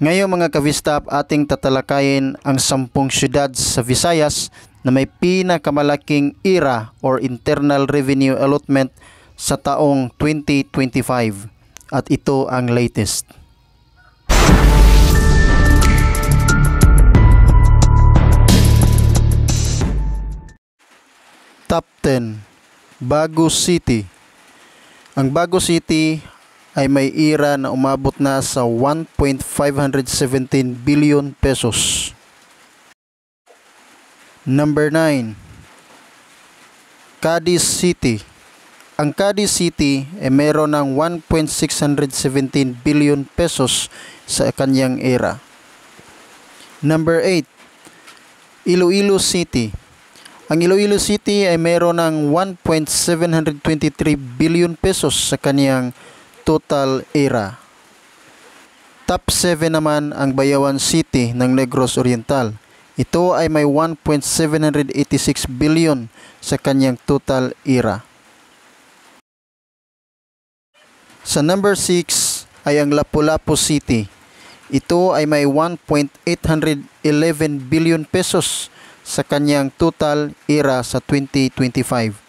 Ngayon mga kavistap, ating tatalakayin ang 10 syudad sa Visayas na may pinakamalaking IRA or Internal Revenue Allotment sa taong 2025 at ito ang latest. Top 10. Bago City. Ang Bago City ay may IRA na umabot na sa 1.517 billion pesos. Number 9. Cadiz City. Ang Cadiz City ay mayroon ng 1.617 billion pesos sa kanyang IRA. Number 8. Iloilo City. Ang Iloilo City ay mayroon ng 1.723 billion pesos sa kanyang total IRA. Top 7 naman ang Bayawan City ng Negros Oriental. Ito ay may 1.786 billion sa kanyang total IRA. Sa number 6 ay ang Lapu-Lapu City. Ito ay may 1.811 billion pesos sa kanyang total IRA sa 2025.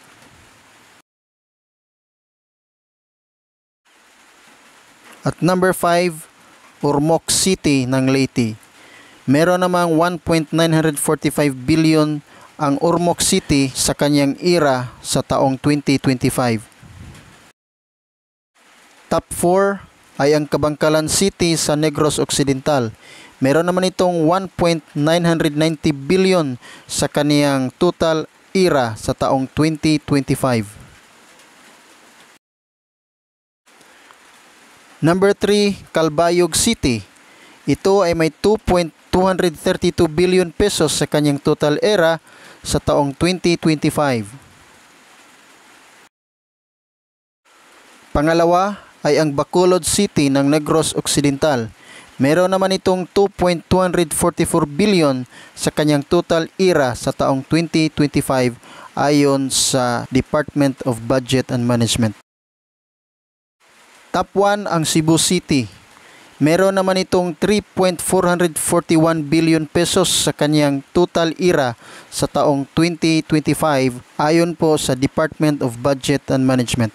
At number 5, Ormoc City ng Leyte. Meron namang 1.945 billion ang Ormoc City sa kanyang IRA sa taong 2025. Top 4 ay ang Kabangkalan City sa Negros Occidental. Meron naman itong 1.990 billion sa kaniyang total IRA sa taong 2025. Number 3, Calbayog City. Ito ay may 2.232 billion pesos sa kanyang total IRA sa taong 2025. Pangalawa ay ang Bacolod City ng Negros Occidental. Meron naman itong 2.244 billion sa kanyang total IRA sa taong 2025 ayon sa Department of Budget and Management. Top 1 ang Cebu City. Meron naman itong 3.441 billion pesos sa kanyang total IRA sa taong 2025 ayon po sa Department of Budget and Management.